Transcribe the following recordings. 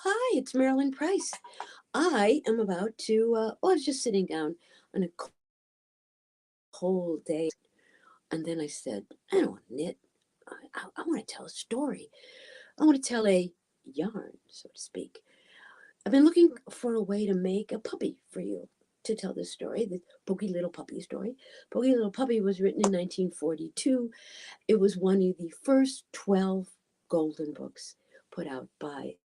Hi, it's Marilyn Price. I am about to, I was just sitting down on a cold day, and then I said, I don't want to knit. I want to tell a story. I want to tell a yarn, so to speak. I've been looking for a way to make a puppy for you to tell this story, the Poky Little Puppy story. Poky Little Puppy was written in 1942. It was one of the first 12 golden books put out by.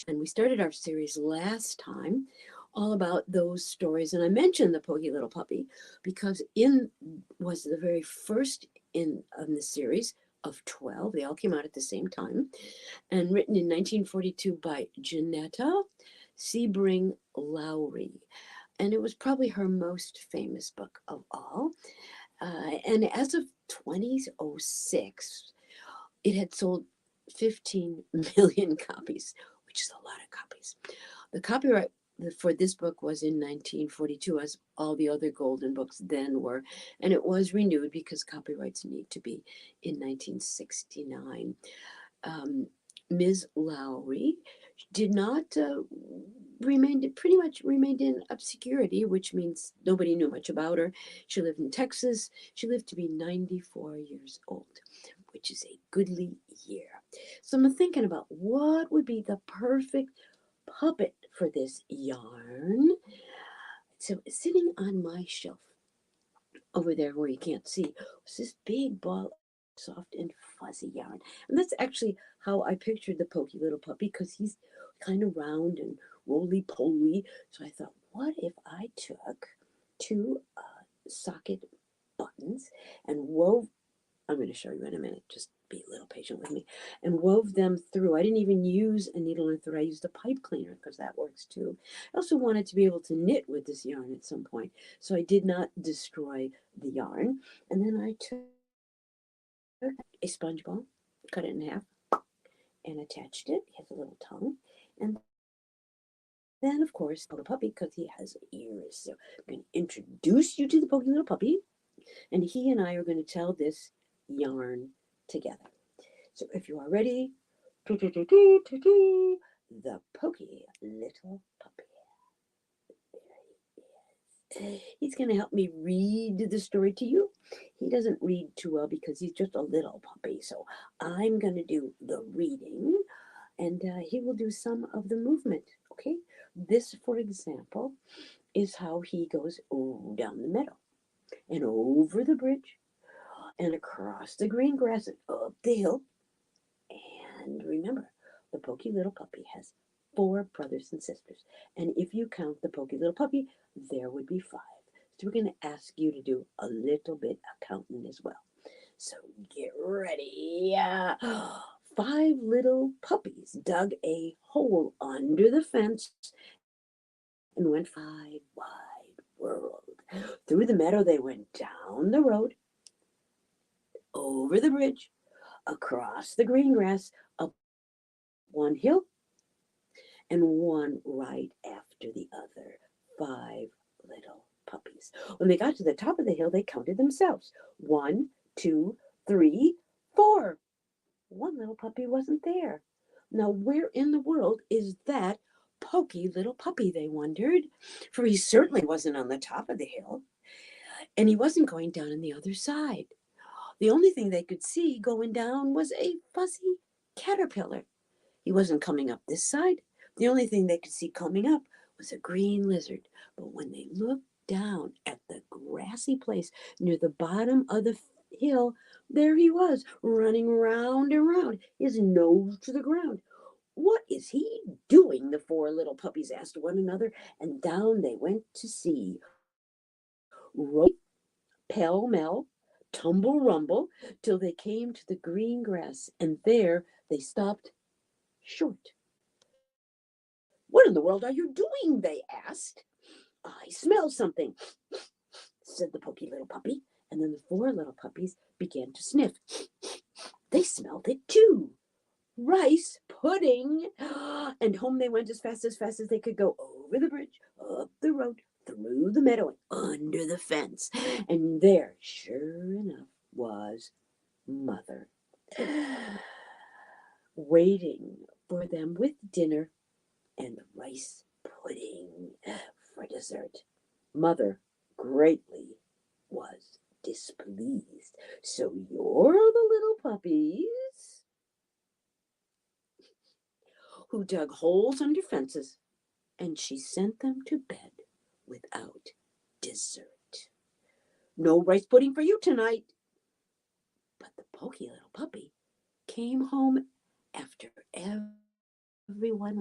And we started our series last time all about those stories. And I mentioned the Poky Little Puppy because in was the very first in the series of 12. They all came out at the same time and written in 1942 by Janette Sebring Lowney. And it was probably her most famous book of all. And as of 2006, it had sold 15 million copies, which is a lot of copies. The copyright for this book was in 1942, as all the other golden books then were, and it was renewed because copyrights need to be in 1969. Ms. Lowry did not pretty much remained in obscurity, which means nobody knew much about her. She lived in Texas. She lived to be 94 years old, which is a goodly year. So I'm thinking about what would be the perfect puppet for this yarn. So sitting on my shelf over there where you can't see was this big ball of soft and fuzzy yarn. And that's actually how I pictured the Poky Little Puppy, because he's kind of round and roly-poly. So I thought, what if I took two socket buttons and wove, I'm going to show you in a minute, just be a little patient with me, and wove them through. I didn't even use a needle and thread. I used a pipe cleaner because that works too. I also wanted to be able to knit with this yarn at some point, so I did not destroy the yarn. And then I took a sponge ball, cut it in half, and attached it. It has a little tongue. And then, of course, the puppy, because he has ears. So I'm going to introduce you to the Poky Little Puppy, and he and I are going to tell this yarn together. So if you are ready, the Poky Little Puppy. He's going to help me read the story to you. He doesn't read too well because he's just a little puppy. So I'm going to do the reading, and he will do some of the movement. Okay? This, for example, is how he goes down the meadow and over the bridge and across the green grass and up the hill. And remember, the Poky Little Puppy has 4 brothers and sisters. And if you count the Poky Little Puppy, there would be 5. So we're going to ask you to do a little bit of counting as well. So get ready. 5 little puppies dug a hole under the fence and went 5 wide world. Through the meadow they went, down the road, over the bridge, across the green grass, up one hill, and one right after the other. 5 little puppies. When they got to the top of the hill, they counted themselves. 1, 2, 3, 4. One little puppy wasn't there. Now, where in the world is that Poky Little Puppy, they wondered, for he certainly wasn't on the top of the hill, and he wasn't going down on the other side. The only thing they could see going down was a fuzzy caterpillar. He wasn't coming up this side. The only thing they could see coming up was a green lizard. But when they looked down at the grassy place near the bottom of the hill, there he was, running round and round, his nose to the ground. What is he doing? The 4 little puppies asked one another, and down they went to see. Roll, pell mell, tumble rumble, till they came to the green grass, and there they stopped short. What in the world are you doing? They asked. I smell something, said the Poky Little Puppy. And then the 4 little puppies began to sniff. They smelled it too. Rice pudding. And home they went as fast as they could go, over the bridge, up the road, through the meadow, and under the fence. And there, sure enough, was Mother, waiting for them with dinner and rice pudding for dessert. Mother greatly was displeased. So you're the little puppies who dug holes under fences, and she sent them to bed without dessert. No rice pudding for you tonight. But the Poky Little Puppy came home after everyone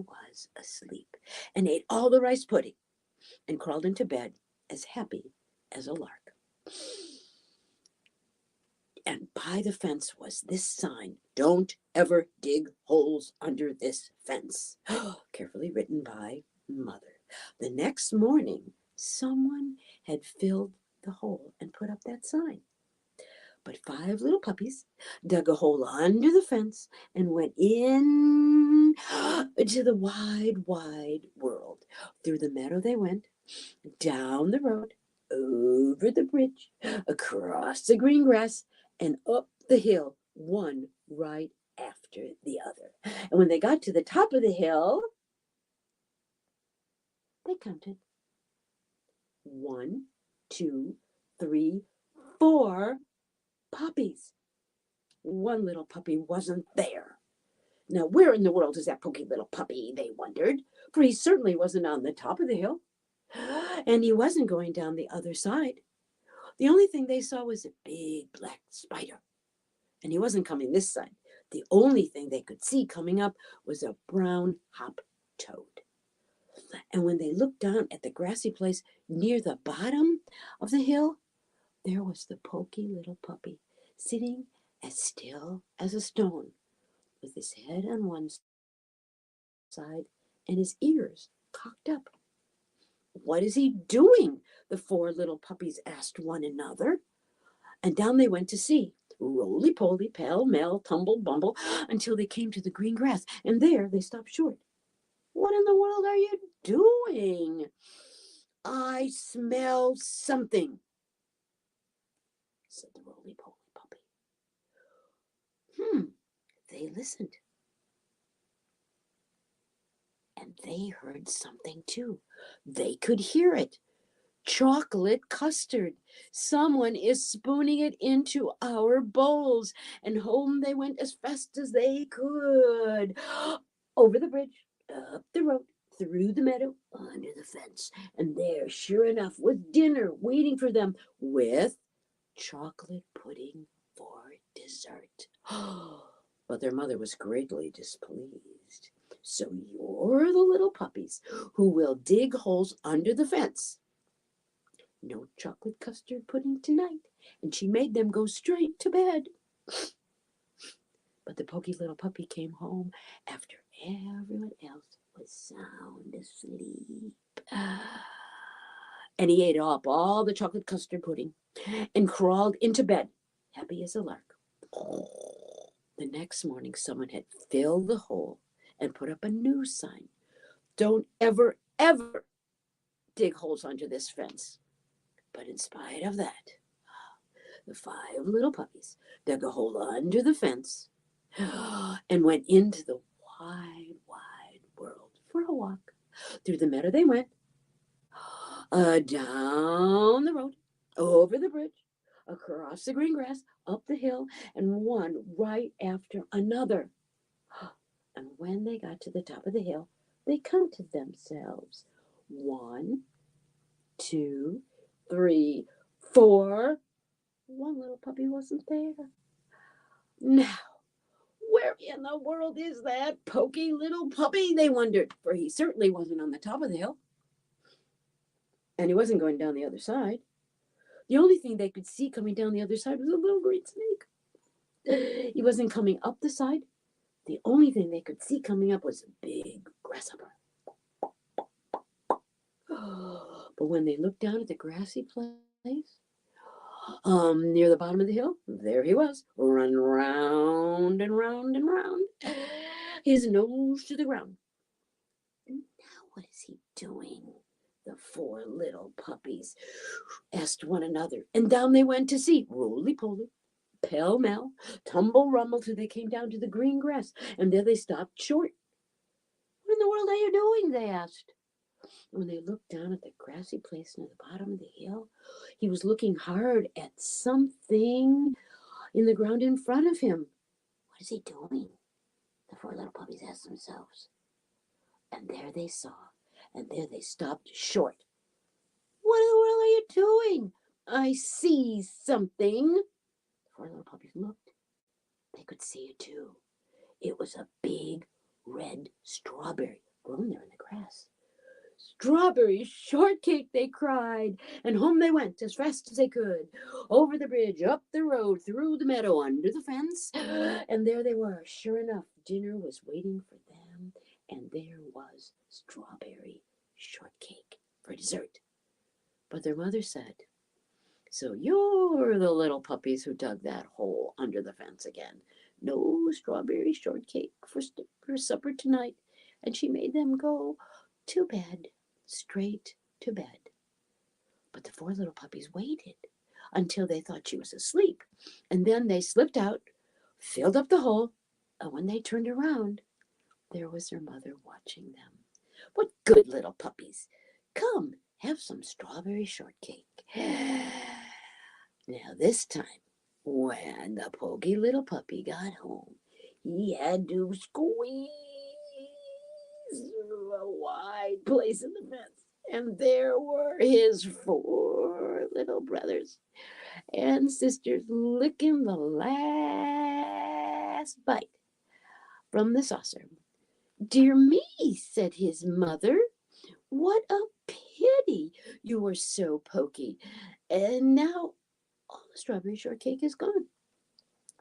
was asleep and ate all the rice pudding and crawled into bed as happy as a lark. And by the fence was this sign: "Don't ever dig holes under this fence." Carefully written by Mother. The next morning, someone had filled the hole and put up that sign. But 5 little puppies dug a hole under the fence and went in to the wide, wide world. Through the meadow they went, down the road, over the bridge, across the green grass, and up the hill, one right after the other. And when they got to the top of the hill, they counted 1, 2, 3, 4 puppies. One little puppy wasn't there. Now, where in the world is that Poky Little Puppy, they wondered, for he certainly wasn't on the top of the hill, and he wasn't going down the other side. The only thing they saw was a big black spider, and he wasn't coming this side. The only thing they could see coming up was a brown hop toad. And when they looked down at the grassy place near the bottom of the hill, there was the Poky Little Puppy, sitting as still as a stone, with his head on one side and his ears cocked up. "What is he doing?" the 4 little puppies asked one another. And down they went to see, roly-poly, pell-mell, tumble-bumble, until they came to the green grass, and there they stopped short. "What in the world are you doing?" "I smell something," said the roly-poly puppy. They listened. And they heard something too. They could hear it. "Chocolate custard. Someone is spooning it into our bowls." And home they went as fast as they could. Over the bridge, up the road, through the meadow, under the fence. And there, sure enough, was dinner waiting for them, with chocolate pudding for dessert. But their mother was greatly displeased. "So you're the little puppies who will dig holes under the fence. No chocolate custard pudding tonight." And she made them go straight to bed. But the Poky Little Puppy came home after everyone else was sound asleep. And he ate up all the chocolate custard pudding and crawled into bed, happy as a lark. The next morning, someone had filled the hole and put up a new sign: "Don't ever, ever dig holes under this fence." But in spite of that, the 5 little puppies dug a hole under the fence and went into the wide, wide world for a walk. Through the meadow they went, down the road, over the bridge, across the green grass, up the hill, and one right after another. And when they got to the top of the hill, they counted themselves. 1, 2, 3, 4. One little puppy wasn't there. Now, where in the world is that Poky Little Puppy, they wondered, for he certainly wasn't on the top of the hill. And he wasn't going down the other side. The only thing they could see coming down the other side was a little green snake. He wasn't coming up the side. The only thing they could see coming up was a big grasshopper. But when they looked down at the grassy place, near the bottom of the hill, there he was, running round and round and round, his nose to the ground. "Now what is he doing?" the 4 little puppies asked one another. And down they went to see, roly-poly, pell-mell, tumble-rumble, till they came down to the green grass. And there they stopped short. in the world are you doing? They asked. When they looked down at the grassy place near the bottom of the hill, he was looking hard at something in the ground in front of him. What is he doing? The four little puppies asked themselves. And there they saw, and there they stopped short. What in the world are you doing? I see something. The four little puppies looked. They could see it too. It was a big red strawberry grown there in the grass. Strawberry shortcake, they cried, and home they went as fast as they could, over the bridge, up the road, through the meadow, under the fence, and there they were. Sure enough, dinner was waiting for them, and there was strawberry shortcake for dessert. But their mother said, so you're the little puppies who dug that hole under the fence again. No strawberry shortcake for supper tonight. And she made them go to bed, straight to bed. But the four little puppies waited until they thought she was asleep. And then they slipped out, filled up the hole, and when they turned around, there was their mother watching them. What good little puppies! Come, have some strawberry shortcake. Now this time, when the Poky Little Puppy got home, he had to squeeze through a wide place in the fence. And there were his four little brothers and sisters licking the last bite from the saucer. Dear me, said his mother, what a pity. You were so poky. And now all the strawberry shortcake is gone.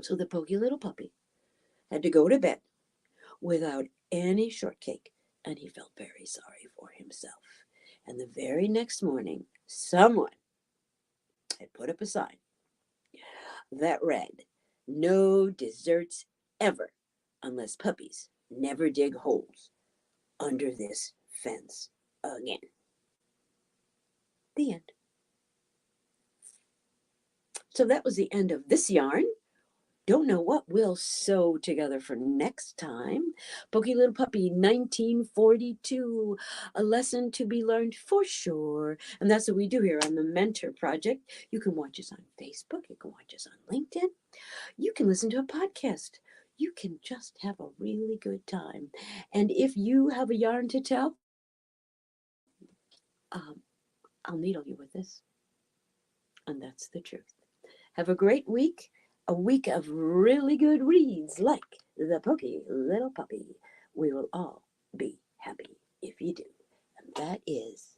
So the Poky Little Puppy had to go to bed without any shortcake, and he felt very sorry for himself. And the very next morning, someone had put up a sign that read, no desserts ever unless puppies never dig holes under this fence again. The end. So that was the end of this yarn. Don't know what we'll sew together for next time. Poky Little Puppy, 1942, a lesson to be learned for sure. And that's what we do here on the Mentor Project. You can watch us on Facebook. You can watch us on LinkedIn. You can listen to a podcast. You can just have a really good time. And if you have a yarn to tell, I'll needle you with this. And that's the truth. Have a great week. A week of really good reads like The Poky Little Puppy. We will all be happy if you do. And that is